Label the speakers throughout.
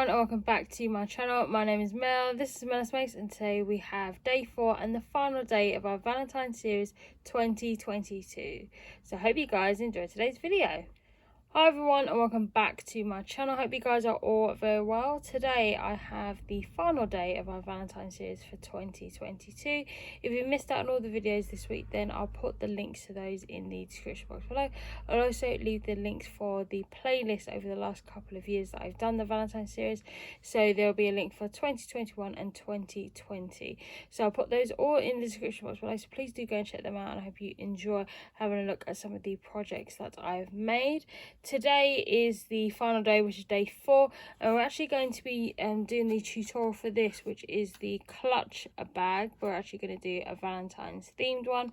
Speaker 1: everyone and welcome back to my channel. My name is Mel, this is Melus, and today we have day 4 and the final day of our Valentine series 2022. So I hope you guys enjoy today's video. Hi everyone and welcome back to my channel. Hope you guys are all very well. Today I have the final day of our Valentine series for 2022. If you missed out on all the videos this week, then I'll put the links to those in the description box below. I'll also leave the links for the playlist over the last couple of years that I've done the Valentine series. So there'll be a link for 2021 and 2020. So I'll put those all in the description box below. So please do go and check them out, and I hope you enjoy having a look at some of the projects that I've made. Today is the final day, which is day 4, and we're actually going to be doing the tutorial for this, which is the clutch bag. We're actually going to do a Valentine's themed one,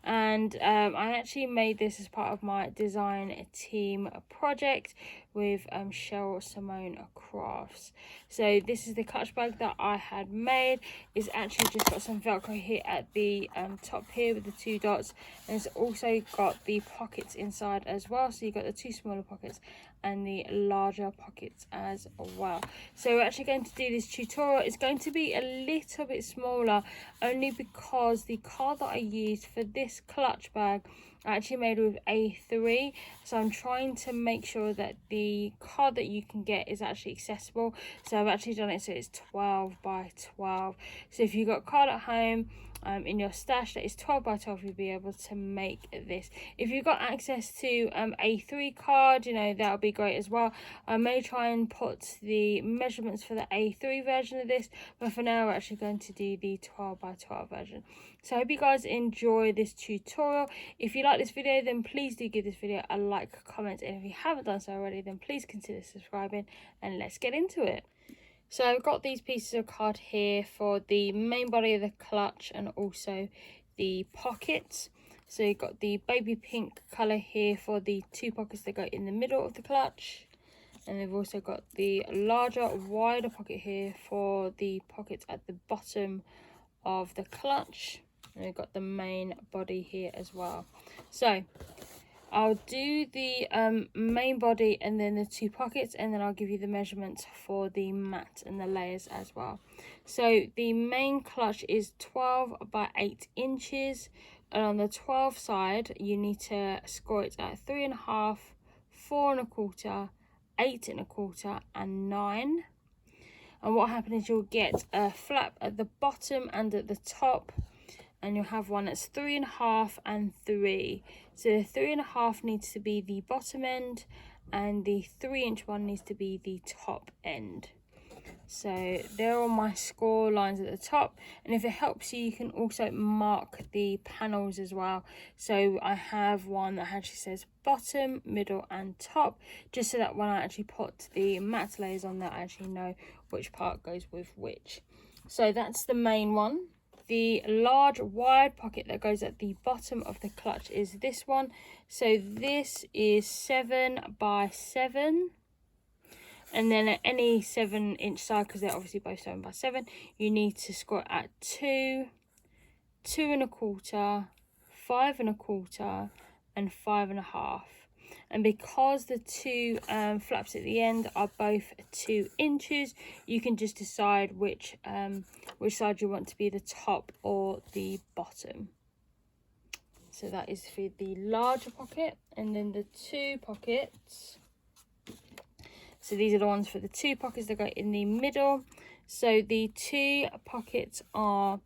Speaker 1: and I actually made this as part of my design team project with Cheryl Simone Crafts. So this is the clutch bag that I had made. It's actually just got some Velcro here at the top here with the 2 dots, and it's also got the pockets inside as well. So you've got the 2 smaller pockets and the larger pockets as well. So we're actually going to do this tutorial. It's going to be a little bit smaller only because the card that I used for this clutch bag I actually made with A3, so I'm trying to make sure that the card that you can get is actually accessible. So I've actually done it so it's 12 by 12. So if you've got a card at home in your stash that is 12 by 12, you'll be able to make this. If you've got access to A3 card, you know, that'll be great as well. I may try and put the measurements for the A3 version of this, but for now we're actually going to do the 12 by 12 version. So I hope you guys enjoy this tutorial. If you like this video, then please do give this video a like, comment, and if you haven't done so already, then please consider subscribing, and let's get into it. So I've got these pieces of card here for the main body of the clutch and also the pockets. So you've got the baby pink colour here for the 2 pockets that go in the middle of the clutch. And they've also got the larger, wider pocket here for the pockets at the bottom of the clutch. And we've got the main body here as well. So I'll do the main body and then the 2 pockets, and then I'll give you the measurements for the mat and the layers as well. So the main clutch is 12 by 8 inches, and on the 12 side you need to score it at 3.5, 4.25, 8.25 and 9. And what happens is you'll get a flap at the bottom and at the top, and you'll have one that's 3.5 and 3. So the 3.5 needs to be the bottom end, and the 3-inch one needs to be the top end. So they're all my score lines at the top, and if it helps you, you can also mark the panels as well. So I have one that actually says bottom, middle and top, just so that when I actually put the matte layers on there, I actually know which part goes with which. So that's the main one. The large wide pocket that goes at the bottom of the clutch is this one. So this is 7 by 7. And then at any 7-inch side, because they're obviously both 7 by 7, you need to score at 2, 2.25, 5.25 and 5.5. And because the 2 flaps at the end are both 2 inches, you can just decide which side you want to be the top or the bottom. So that is for the larger pocket, and then the 2 pockets. So these are the ones for the 2 pockets that go in the middle. So the 2 pockets are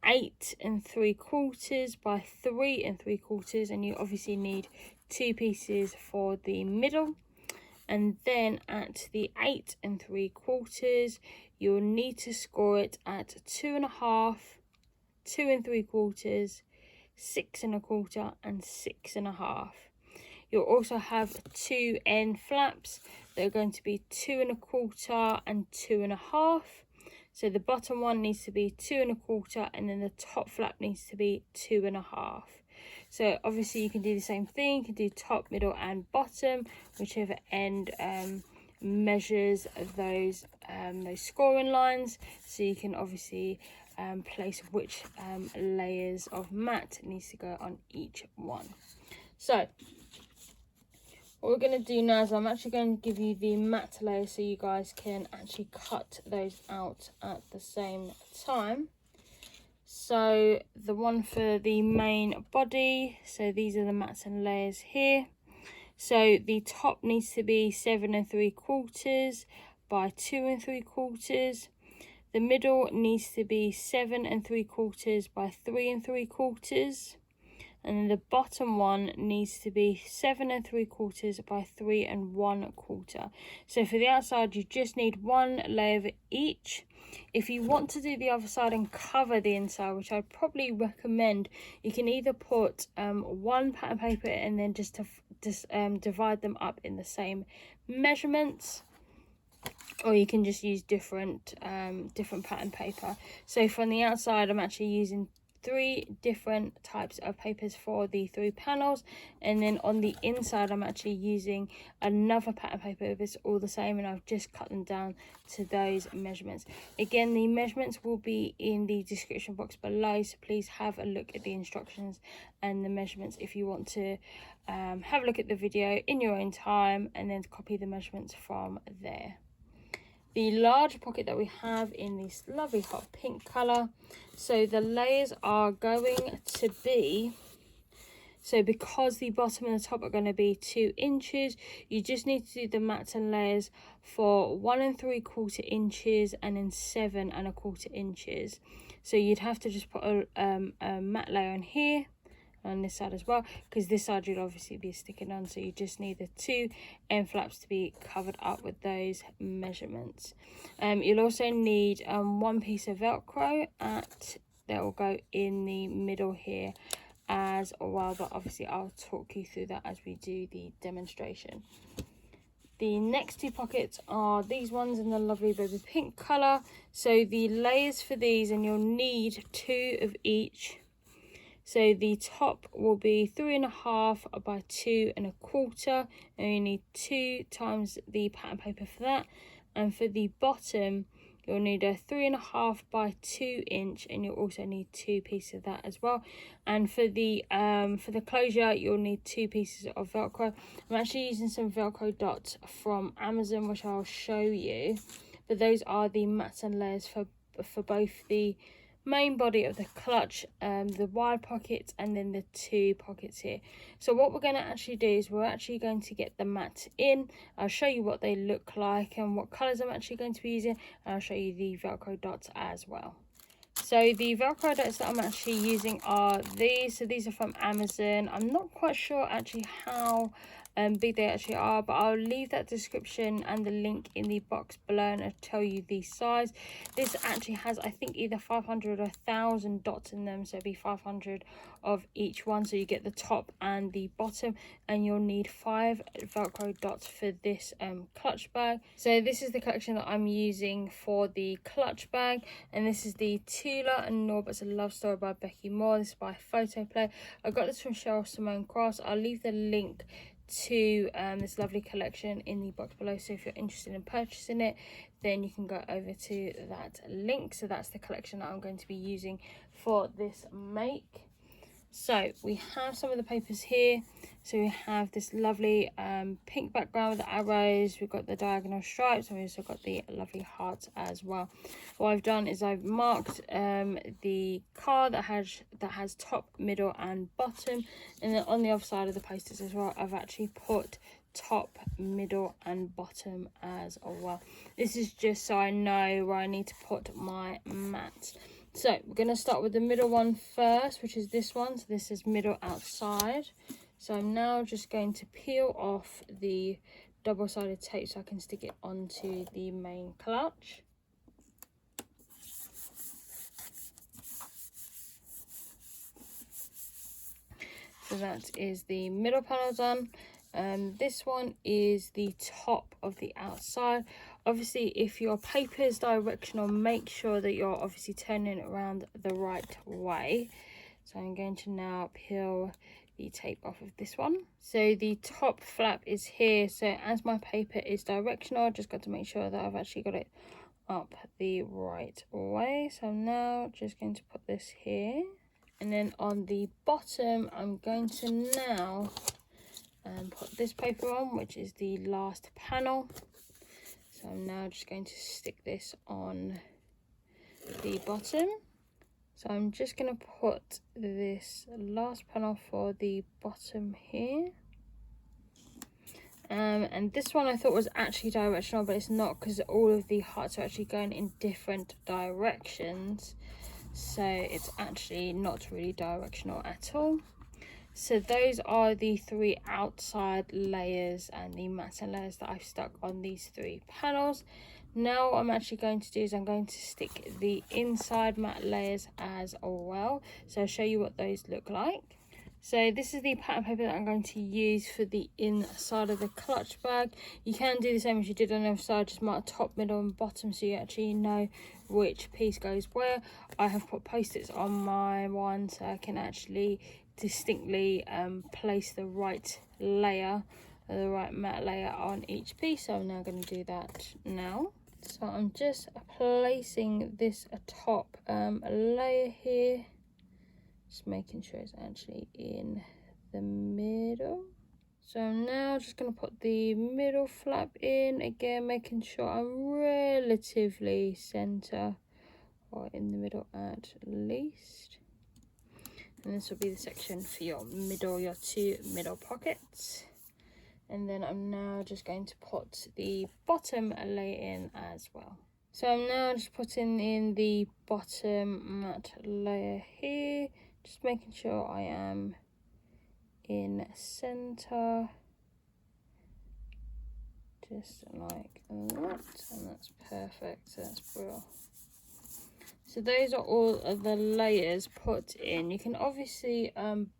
Speaker 1: 8.75 by 3.75, and you obviously need 2 pieces for the middle. And then at the 8.75, you'll need to score it at 2.5, 2.75, 6.25 and 6.5. You'll also have 2 end flaps that are going to be 2.25 and 2.5. So the bottom one needs to be 2.25, and then the top flap needs to be 2.5. So obviously you can do the same thing. You can do top, middle and bottom, whichever end measures those scoring lines. So you can obviously place which layers of matte needs to go on each one. So What we're going to do now is I'm actually going to give you the matte layer so you guys can actually cut those out at the same time. So the one for the main body, so these are the mattes and layers here. So the top needs to be 7 3/4 by 2 3/4. The middle needs to be 7 3/4 by 3 3/4. And then the bottom one needs to be 7 3/4 by 3 1/4. So for the outside, you just need one layer of each. If you want to do the other side and cover the inside, which I'd probably recommend, you can either put one pattern paper and then just divide them up in the same measurements, or you can just use different pattern paper. So from the outside, I'm actually using 3 different types of papers for the 3 panels, and then on the inside I'm actually using another pattern paper. It's all the same, and I've just cut them down to those measurements. Again, the measurements will be in the description box below, so please have a look at the instructions and the measurements if you want to have a look at the video in your own time and then copy the measurements from there. The large pocket that we have in this lovely hot pink colour, so the layers are going to be, so because the bottom and the top are going to be 2 inches, you just need to do the matte and layers for 1 3/4 inches and then 7 1/4 inches. So you'd have to just put a matte layer on here, on this side as well, because this side you'll obviously be sticking on, so you just need the 2 end flaps to be covered up with those measurements. You'll also need 1 piece of Velcro that will go in the middle here as well, but obviously I'll talk you through that as we do the demonstration. The next 2 pockets are these ones in the lovely baby pink colour. So the layers for these, and you'll need 2 of each. So the top will be 3 1/2 by 2 1/4, and you need 2 times the pattern paper for that. And for the bottom, you'll need a 3 1/2 by 2 inch, and you'll also need 2 pieces of that as well. And for the closure, you'll need 2 pieces of Velcro. I'm actually using some Velcro dots from Amazon, which I'll show you. But those are the mats and layers for both the main body of the clutch, the wide pockets, and then the 2 pockets here. So what we're going to actually do is we're actually going to get the mats in. I'll show you what they look like and what colours I'm actually going to be using, and I'll show you the Velcro dots as well. So the Velcro dots that I'm actually using are these. So these are from Amazon. I'm not quite sure actually how big they actually are, but I'll leave that description and the link in the box below, and I'll tell you the size. This actually has, I think, either 500 or 1,000 dots in them, so it'll be 500 of each one, so you get the top and the bottom, and you'll need 5 Velcro dots for this clutch bag. So this is the collection that I'm using for the clutch bag, and this is the Tulla and Norbert's A Love Story by Becky Moore. This is by Photoplay. I got this from Cheryl Simone Cross. I'll leave the link to this lovely collection in the box below, so if you're interested in purchasing it, then you can go over to that link. So that's the collection that I'm going to be using for this make. So we have some of the papers here. So we have this lovely pink background with the arrows, we've got the diagonal stripes, and we've also got the lovely hearts as well. What I've done is I've marked the card that has top, middle and bottom, and then on the other side of the posters as well, I've actually put top, middle and bottom as well. This is just so I know where I need to put my mats. So we're going to start with the middle one first, which is this one. So this is middle outside. So I'm now just going to peel off the double-sided tape so I can stick it onto the main clutch. So that is the middle panel done. This one is the top of the outside. Obviously, if your paper is directional, make sure that you're obviously turning it around the right way. So I'm going to now peel the tape off of this one. So the top flap is here. So as my paper is directional, I just got to make sure that I've actually got it up the right way. So I'm now just going to put this here. And then on the bottom, I'm going to now and put this paper on, which is the last panel. So I'm now just going to stick this on the bottom. So I'm just going to put this last panel for the bottom here. And this one I thought was actually directional, but it's not, because all of the hearts are actually going in different directions. So it's actually not really directional at all. So those are the 3 outside layers and the matte layers that I've stuck on these 3 panels. Now what I'm actually going to do is I'm going to stick the inside matte layers as well. So I'll show you what those look like. So this is the pattern paper that I'm going to use for the inside of the clutch bag. You can do the same as you did on the other side, just mark top, middle and bottom so you actually know which piece goes where. I have put post-its on my one so I can actually distinctly place the right layer, the right matte layer on each piece. So I'm now going to do that now. So I'm just placing this atop a layer here. Just making sure it's actually in the middle. So I'm now just going to put the middle flap in, again making sure I'm relatively centre or in the middle at least. And this will be the section for your 2 middle pockets. And then I'm now just going to put the bottom layer in as well. So I'm now just putting in the bottom matte layer here. Just making sure I am in center, just like that, and that's perfect. So that's brilliant. So those are all of the layers put in. You can obviously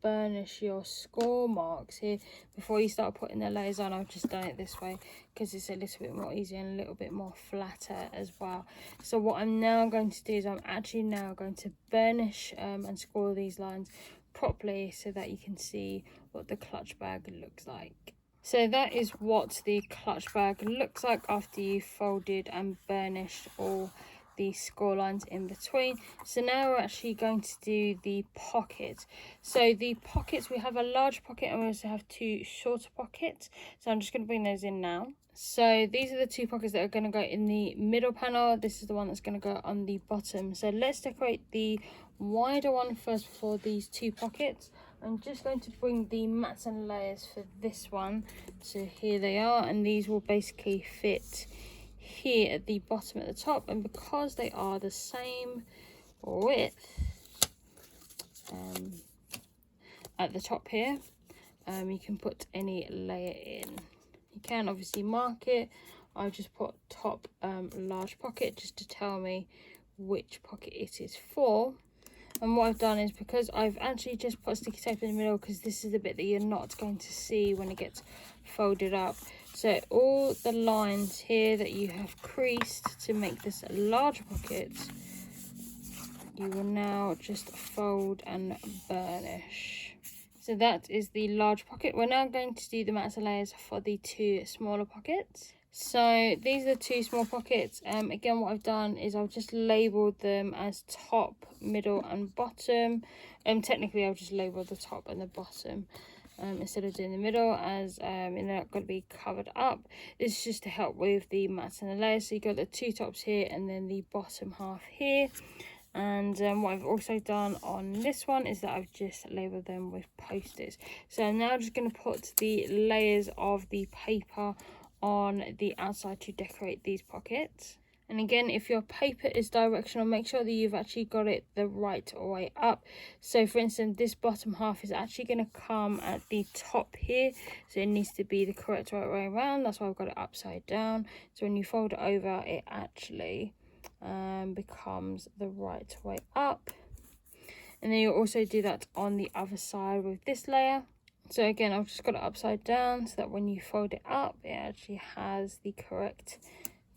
Speaker 1: burnish your score marks here before you start putting the layers on. I've just done it this way because it's a little bit more easy and a little bit more flatter as well. So what I'm now going to do is I'm actually now going to burnish and score these lines properly so that you can see what the clutch bag looks like. So that is what the clutch bag looks like after you folded and burnished all the score lines in between. So now we're actually going to do the pockets. So the pockets, we have a large pocket and we also have 2 shorter pockets. So I'm just going to bring those in now. So these are the 2 pockets that are going to go in the middle panel. This is the one that's going to go on the bottom. So let's decorate the wider one first for these 2 pockets. I'm just going to bring the mats and layers for this one. So here they are, and these will basically fit here at the bottom at the top, and because they are the same width at the top here, you can put any layer in. You can obviously mark it. I just put top large pocket just to tell me which pocket it is for. And what I've done is, because I've actually just put sticky tape in the middle, because this is the bit that you're not going to see when it gets folded up. So all the lines here that you have creased to make this a large pocket, you will now just fold and burnish. So that is the large pocket. We're now going to do the mats and layers for the 2 smaller pockets. So these are the 2 small pockets. Again, what I've done is I've just labelled them as top, middle and bottom. Technically I've just labelled the top and the bottom instead of doing the middle, as they're not going to be covered up. This is just to help with the mats and the layers. So you've got the 2 tops here and then the bottom half here. And what I've also done on this one is that I've just labelled them with post-its. So I'm now just going to put the layers of the paper on the outside to decorate these pockets. And again, if your paper is directional, make sure that you've actually got it the right way up. So for instance, this bottom half is actually going to come at the top here, so it needs to be the correct right way around. That's why I've got it upside down. So when you fold it over, it actually becomes the right way up. And then you'll also do that on the other side with this layer. So again, I've just got it upside down so that when you fold it up, it actually has the correct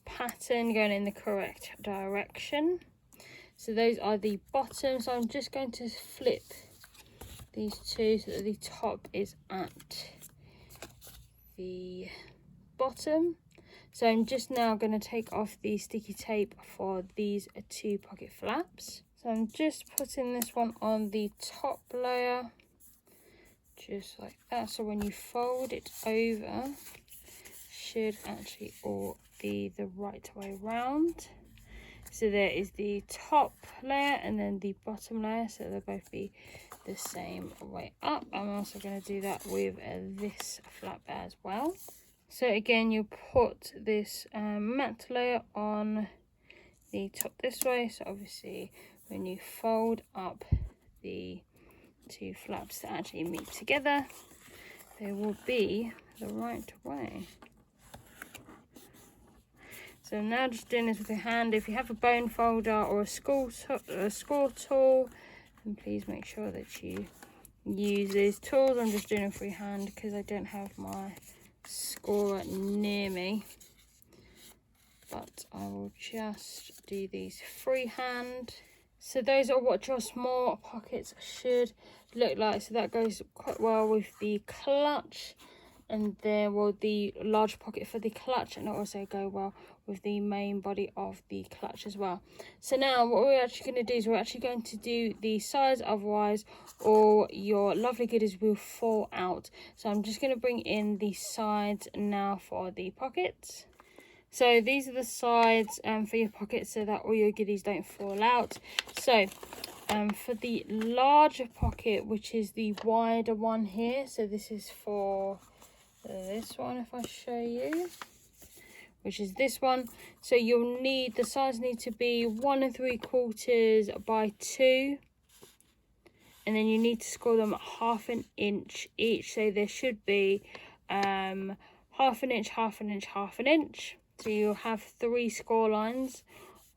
Speaker 1: pattern going in the correct direction. So those are the bottoms. So I'm just going to flip these 2 so that the top is at the bottom. So I'm just now going to take off the sticky tape for these 2 pocket flaps. So I'm just putting this one on the top layer, just like that. So when you fold it over, should actually all be the right way round. So there is the top layer and then the bottom layer, so they'll both be the same way up. I'm also going to do that with this flap as well. So again, you put this matte layer on the top this way, so obviously when you fold up the two flaps to actually meet together, they will be the right way. So I'm now just doing this with your hand. If you have a bone folder or a score tool, then please make sure that you use these tools. I'm just doing it freehand because I don't have my scorer near me. But I will just do these freehand. So those are what your small pockets should look like. So that goes quite well with the clutch, and there will the large pocket for the clutch, and it'll also go well with the main body of the clutch as well. So now what we're actually going to do is we're actually going to do the sides, otherwise all your lovely goodies will fall out. So I'm just going to bring in the sides now for the pockets. So these are the sides for your pockets so that all your goodies don't fall out. So for the larger pocket, which is the wider one here, so this is for this one, if I show you, which is this one. So you'll need, the sides need to be 1 3/4 by 2, and then you need to score them at 1/2 inch each. So there should be 1/2 inch, 1/2 inch, 1/2 inch. So you'll have 3 score lines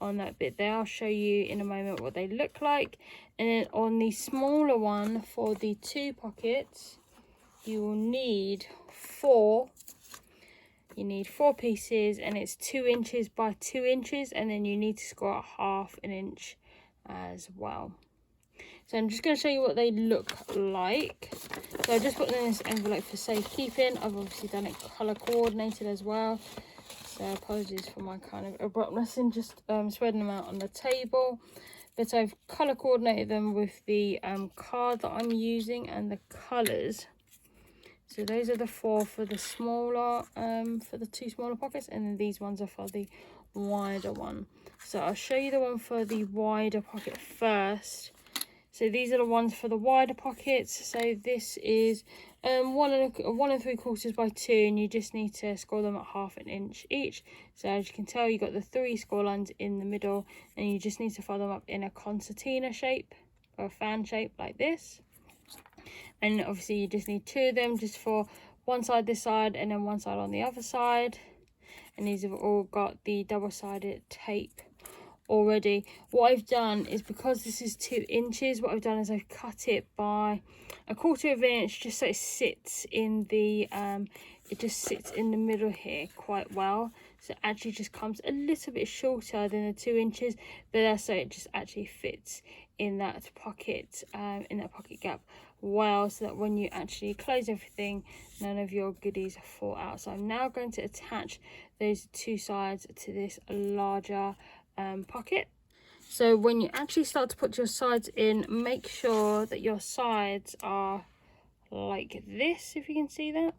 Speaker 1: on that bit there. I'll show you in a moment what they look like. And then on the smaller one for the 2 pockets, you will need 4. You need 4 pieces, and it's 2 inches by 2 inches, and then you need to score at 1/2 inch as well. So I'm just going to show you what they look like. So I just put them in this envelope for safekeeping. I've obviously done it colour coordinated as well. So apologies for my kind of abruptness in just spreading them out on the table. But I've colour coordinated them with the card that I'm using and the colours. So those are the 4 for the smaller, for the 2 smaller pockets, and then these ones are for the wider one. So I'll show you the one for the wider pocket first. So these are the ones for the wider pockets. So this is 1 3/4 by 2, and you just need to score them at 1/2 inch each. So as you can tell, you've got the 3 score lines in the middle, and you just need to fold them up in a concertina shape or a fan shape like this. And obviously you just need 2 of them, just for one side this side and then one side on the other side. And these have all got the double-sided tape already. What I've done is, because this is 2 inches, what I've done is I've cut it by 1/4 inch, just so it sits in the it just sits in the middle here quite well. So it actually just comes a little bit shorter than the 2 inches, but that's so it just actually fits in that pocket gap well, so that when you actually close everything, none of your goodies fall out. So I'm now going to attach those 2 sides to this larger pocket. So when you actually start to put your sides in, make sure that your sides are like this, if you can see that,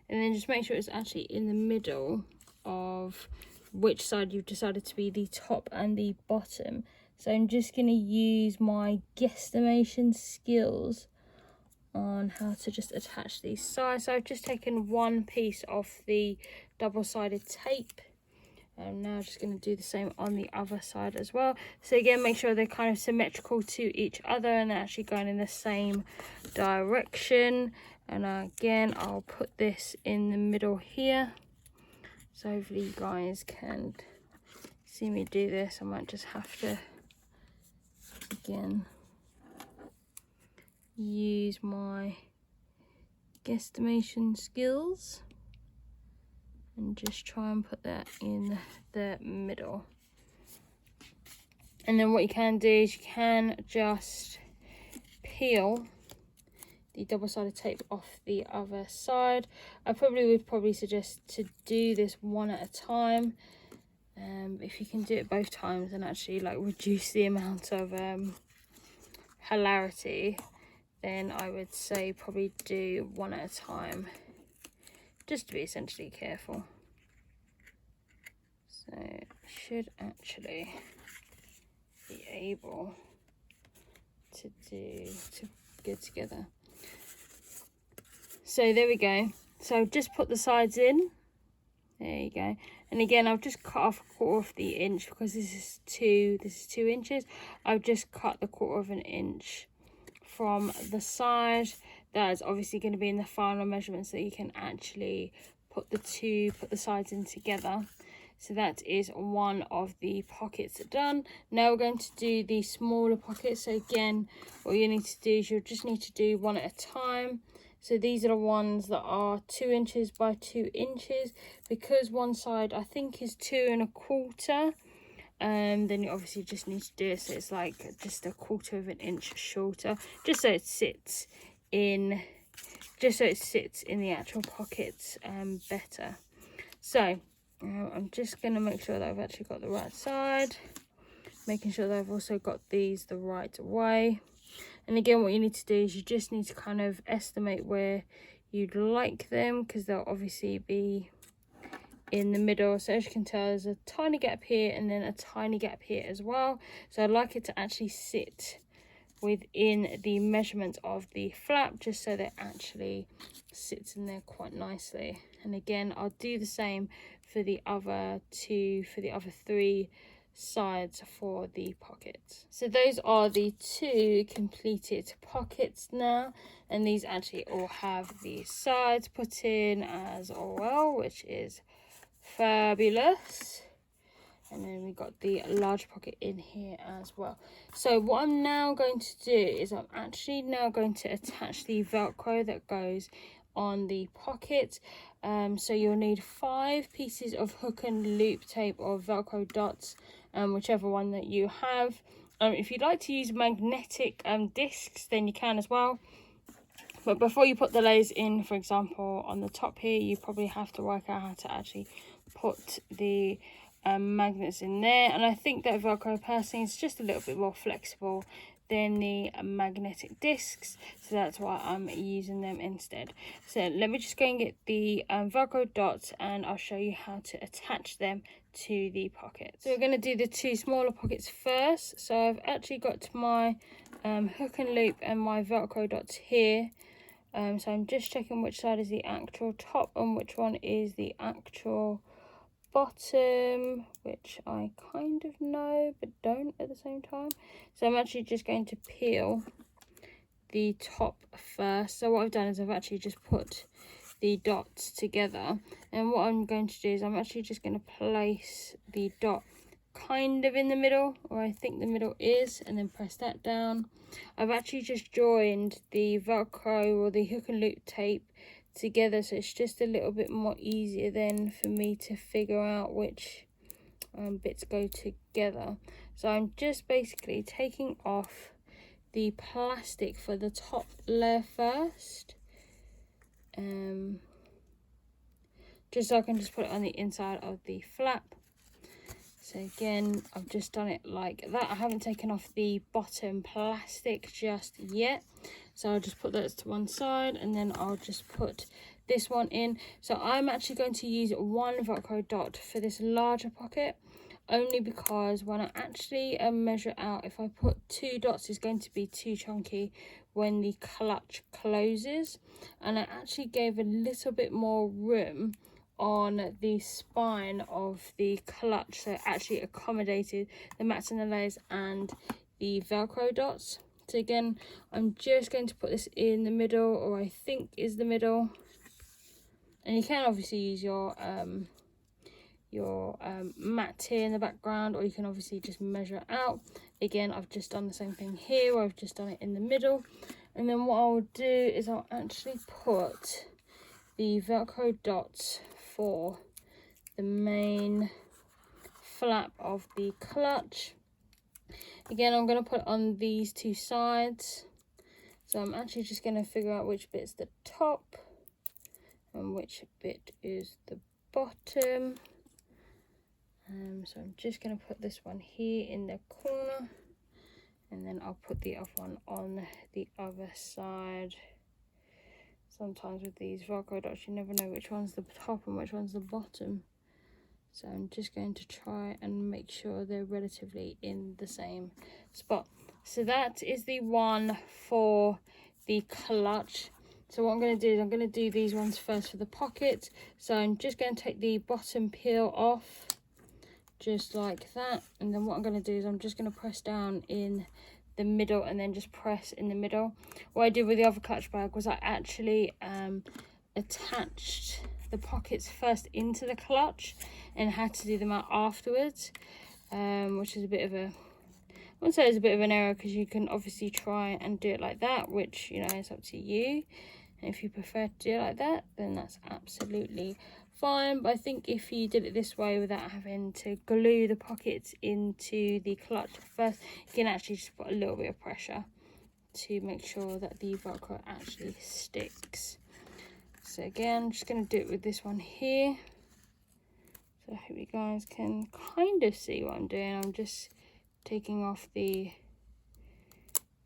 Speaker 1: and then just make sure it's actually in the middle of which side you've decided to be the top and the bottom. So I'm just going to use my guesstimation skills on how to just attach these sides. So I've just taken 1 piece of the double-sided tape. I'm now just going to do the same on the other side as well. So again, make sure they're kind of symmetrical to each other and they're actually going in the same direction. And again, I'll put this in the middle here. So hopefully you guys can see me do this. I might just have to, again, use my guesstimation skills and just try and put that in the middle. And then what you can do is you can just peel the double-sided tape off the other side. I would suggest to do this one at a time. If you can do it both times and actually like reduce the amount of hilarity, then I would say probably do one at a time, just to be essentially careful. So it should actually be able to go together. So there we go. So I've just put the sides in. There you go. And again, I've just cut off 1/4 of the inch because this is 2 inches. I've just cut the 1/4 of an inch from the side. That is obviously going to be in the final measurement, so you can actually put the sides in together. So that is one of the pockets done. Now we're going to do the smaller pockets. So again, what you need to do is you'll just need to do one at a time. So these are the ones that are 2 inches by 2 inches. Because one side I think is 2 1/4, then you obviously just need to do it so it's like just 1/4 of an inch shorter, just so it sits in the actual pockets better. So I'm just going to make sure that I've actually got the right side, making sure that I've also got these the right way. And again, what you need to do is you just need to kind of estimate where you'd like them, because they'll obviously be in the middle. So as you can tell, there's a tiny gap here and then a tiny gap here as well. So I'd like it to actually sit within the measurement of the flap, just so that it actually sits in there quite nicely. And again, I'll do the same for the other 3 sides for the pockets. So those are the 2 completed pockets now, and these actually all have the sides put in as well, which is fabulous. And then we got the large pocket in here as well. So what I'm now going to do is I'm actually now going to attach the Velcro that goes on the pocket. So you'll need 5 pieces of hook and loop tape or Velcro dots, whichever one that you have. If you'd like to use magnetic discs, then you can as well. But before you put the layers in, for example, on the top here, you probably have to work out how to actually put the magnets in there. And I think that Velcro personally is just a little bit more flexible than the magnetic discs, so that's why I'm using them instead. So let me just go and get the Velcro dots, and I'll show you how to attach them to the pockets. So we're going to do the 2 smaller pockets first. So I've actually got my hook and loop and my Velcro dots here. So I'm just checking which side is the actual top and which one is the actual bottom, which I kind of know but don't at the same time. So I'm actually just going to peel the top first. So what I've done is I've actually just put the dots together, and what I'm going to do is I'm actually just going to place the dot kind of in the middle, or I think the middle is, and then press that down. I've actually just joined the Velcro or the hook and loop tape together, so it's just a little bit more easier then for me to figure out which bits go together. So I'm just basically taking off the plastic for the top layer first, just so I can just put it on the inside of the flap. So again, I've just done it like that. I haven't taken off the bottom plastic just yet, so I'll just put that to one side, and then I'll just put this one in. So I'm actually going to use 1 Velcro dot for this larger pocket, only because when I actually measure out, if I put 2 dots, it's going to be too chunky when the clutch closes. And I actually gave a little bit more room on the spine of the clutch, so it actually accommodated the mats and the layers and the Velcro dots. So again, I'm just going to put this in the middle, or I think is the middle, and you can obviously use your mat here in the background, or you can obviously just measure it out. Again, I've just done the same thing here, where I've just done it in the middle. And then what I'll do is I'll actually put the Velcro dots for the main flap of the clutch. Again, I'm going to put it on these 2 sides. So I'm actually just going to figure out which bit's the top and which bit is the bottom. So I'm just going to put this one here in the corner, and then I'll put the other one on the other side. Sometimes with these Velcro dots you never know which one's the top and which one's the bottom, so I'm just going to try and make sure they're relatively in the same spot. So that is the one for the clutch. So what I'm going to do is I'm going to do these ones first for the pocket. So I'm just going to take the bottom peel off, just like that. And then what I'm going to do is I'm just going to press down in the middle and then just press in the middle. What I did with the other clutch bag was I actually attached the pockets first into the clutch and had to do them out afterwards, which is a bit of a, I wouldn't say it's a bit of an error, because you can obviously try and do it like that, which, you know, it's up to you. And if you prefer to do it like that, then that's absolutely fine. But I think if you did it this way without having to glue the pockets into the clutch first, you can actually just put a little bit of pressure to make sure that the Velcro actually sticks. So again, I'm just going to do it with this one here. So I hope you guys can kind of see what I'm doing. I'm just taking off the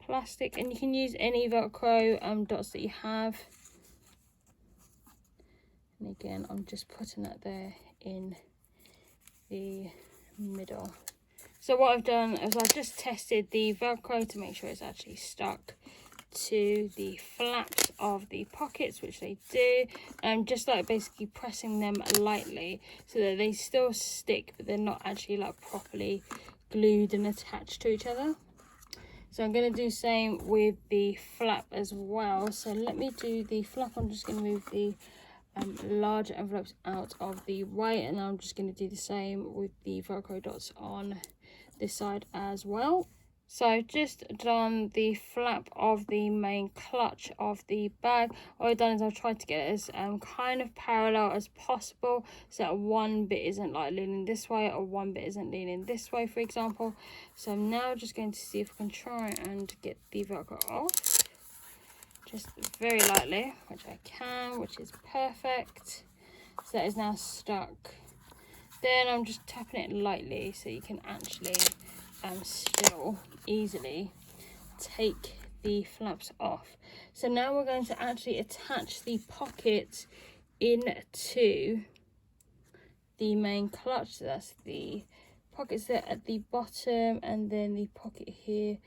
Speaker 1: plastic, and you can use any Velcro dots that you have. And again, I'm just putting that there in the middle. So what I've done is I've just tested the Velcro to make sure it's actually stuck to the flaps of the pockets, which they do. And just like basically pressing them lightly so that they still stick, but they're not actually like properly glued and attached to each other. So I'm going to do the same with the flap as well. So let me do the flap. I'm just going to move the larger envelopes out of the way, and I'm just going to do the same with the Velcro dots on this side as well. So I've just done the flap of the main clutch of the bag. What I've done is I've tried to get it as kind of parallel as possible, so that one bit isn't like leaning this way or one bit isn't leaning this way, for example. So I'm now just going to see if I can try and get the Velcro off, just very lightly, which I can, which is perfect. So that is now stuck. Then I'm just tapping it lightly so you can actually still easily take the flaps off. So now we're going to actually attach the pocket into the main clutch. So that's the pockets there at the bottom, and then the pocket here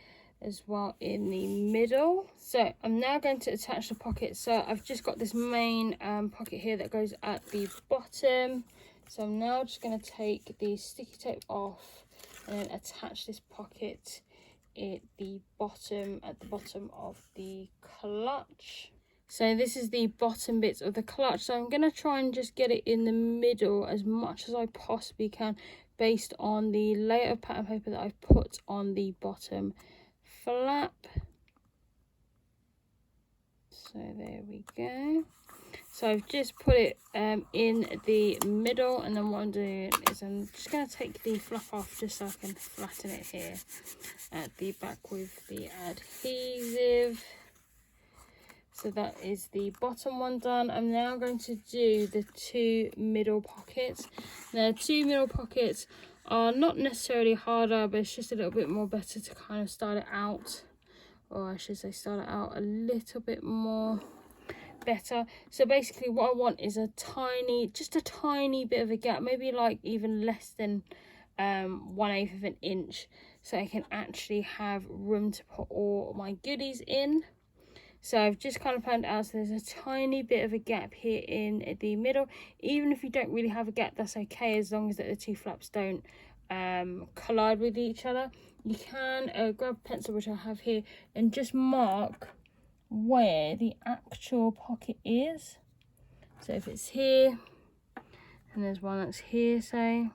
Speaker 1: as well in the middle. So I'm now going to attach the pocket. So I've just got this main pocket here that goes at the bottom. So I'm now just going to take the sticky tape off and then attach this pocket at the bottom of the clutch. So this is the bottom bits of the clutch. So I'm going to try and just get it in the middle as much as I possibly can, based on the layer of pattern paper that I've put on the bottom flap. So there we go. So I've just put it in the middle, and then what I'm doing is I'm just going to take the flap off just so I can flatten it here at the back with the adhesive. So that is the bottom one done. I'm now going to do the two middle pockets. Now, two middle pockets are not necessarily harder, but it's just a little bit more better to kind of start it out, or I should say start it out a little bit more better. So basically what I want is just a tiny bit of a gap, maybe like even less than 1/8 of an inch, so I can actually have room to put all my goodies in. So I've just kind of planned it out, so there's a tiny bit of a gap here in the middle. Even if you don't really have a gap, that's okay, as long as that the two flaps don't collide with each other. You can grab a pencil, which I have here, and just mark where the actual pocket is. So if it's here, and there's one that's here, say,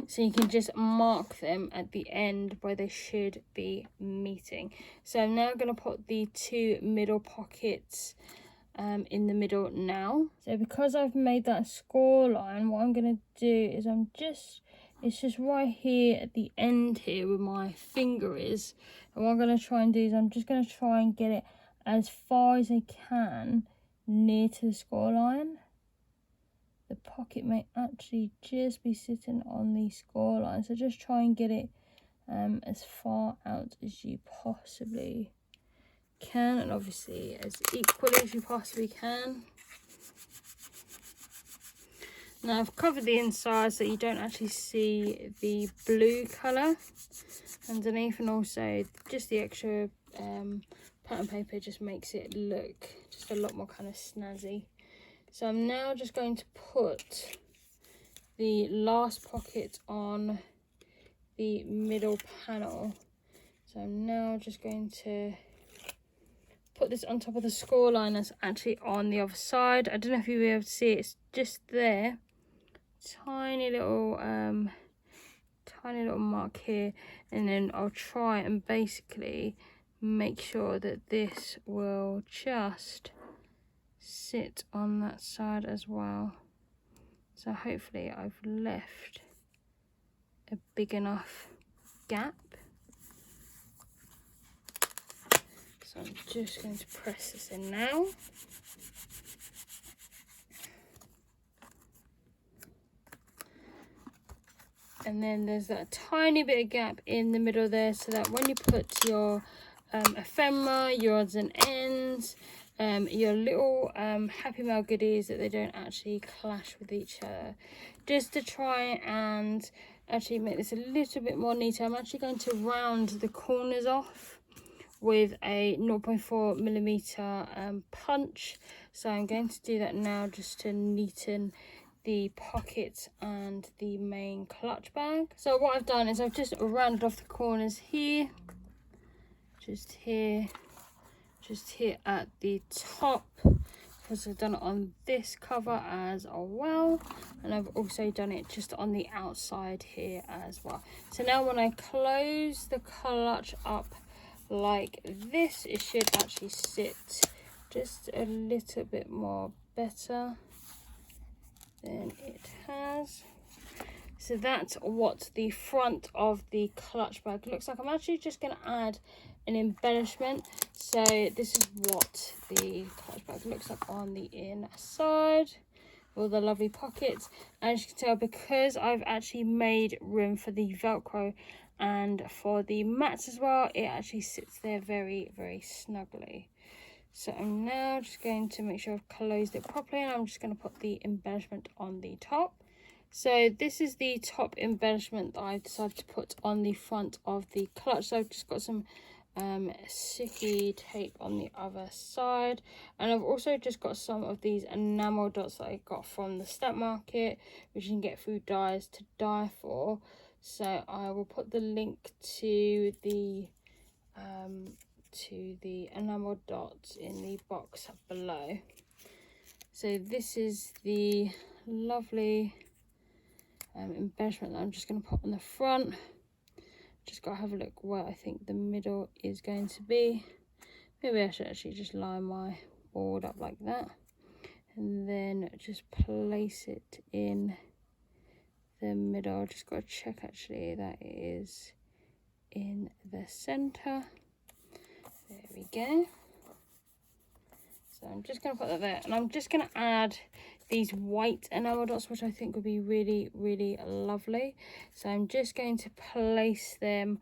Speaker 1: so you can just mark them at the end where they should be meeting. So I'm now going to put the two middle pockets in the middle now. So because I've made that score line, what I'm going to do is it's just right here at the end here where my finger is. And what I'm going to try and do is I'm just going to try and get it as far as I can near to the score line. The pocket may actually just be sitting on the score line, so just try and get it as far out as you possibly can, and obviously as equally as you possibly can. Now I've covered the inside so you don't actually see the blue colour underneath, and also just the extra pattern paper just makes it look just a lot more kind of snazzy. So I'm now just going to put the last pocket on the middle panel. So I'm now just going to put this on top of the score line that's actually on the other side. I don't know if you'll be able to see it, it's just there. Tiny little mark here, and then I'll try and basically make sure that this will just sit on that side as well. So hopefully I've left a big enough gap. So I'm just going to press this in now. And then there's that tiny bit of gap in the middle there, so that when you put your ephemera, your odds and ends, your little Happy Mail goodies, that they don't actually clash with each other. Just to try and actually make this a little bit more neater, I'm actually going to round the corners off with a 0.4mm punch. So I'm going to do that now just to neaten the pockets and the main clutch bag. So what I've done is I've just rounded off the corners here, just here at the top, because I've done it on this cover as well, and I've also done it just on the outside here as well. So now when I close the clutch up like this, it should actually sit just a little bit more better than it has. So that's what the front of the clutch bag looks like. I'm actually just going to add an embellishment. So this is what the clutch bag looks like on the inside, all the lovely pockets. And as you can tell, because I've actually made room for the Velcro and for the mats as well, it actually sits there very, very snugly. So I'm now just going to make sure I've closed it properly, and I'm just going to put the embellishment on the top. So this is the top embellishment that I decided to put on the front of the clutch. So I've just got some sticky tape on the other side, and I've also just got some of these enamel dots that I got from the stock market, which you can get through Dyes to Die For. So I will put the link to the enamel dots in the box below. So this is the lovely embellishment that I'm just going to put on the front. Just got to have a look where I think the middle is going to be. Maybe I should actually just line my board up like that, and then just place it in the middle. Just got to check actually that it is in the center. There we go. So I'm just going to put that there, and I'm just going to add these white enamel dots, which I think would be really, really lovely. So I'm just going to place them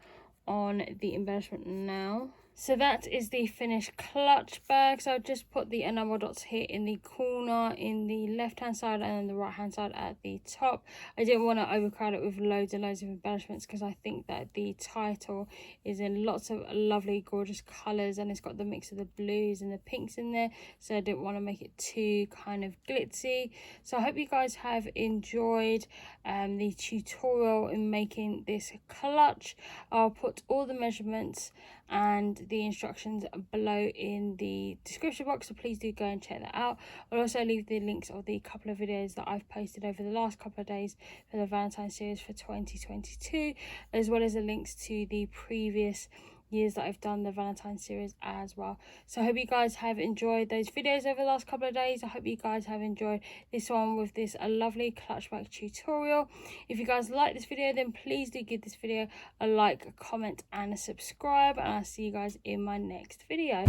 Speaker 1: on the embellishment now. So that is the finished clutch bag. So I've just put the enamel dots here in the corner, in the left hand side, and then the right hand side at the top. I didn't want to overcrowd it with loads and loads of embellishments, because I think that the title is in lots of lovely gorgeous colours, and it's got the mix of the blues and the pinks in there, so I didn't want to make it too kind of glitzy. So I hope you guys have enjoyed the tutorial in making this clutch. I'll put all the measurements and the instructions below in the description box, so please do go and check that out. I'll also leave the links of the couple of videos that I've posted over the last couple of days for the Valentine series for 2022, as well as the links to the previous years that I've done the Valentine series as well. So I hope you guys have enjoyed those videos over the last couple of days. I hope you guys have enjoyed this one with this lovely clutch bag tutorial. If you guys like this video, then please do give this video a like, a comment and a subscribe, and I'll see you guys in my next video.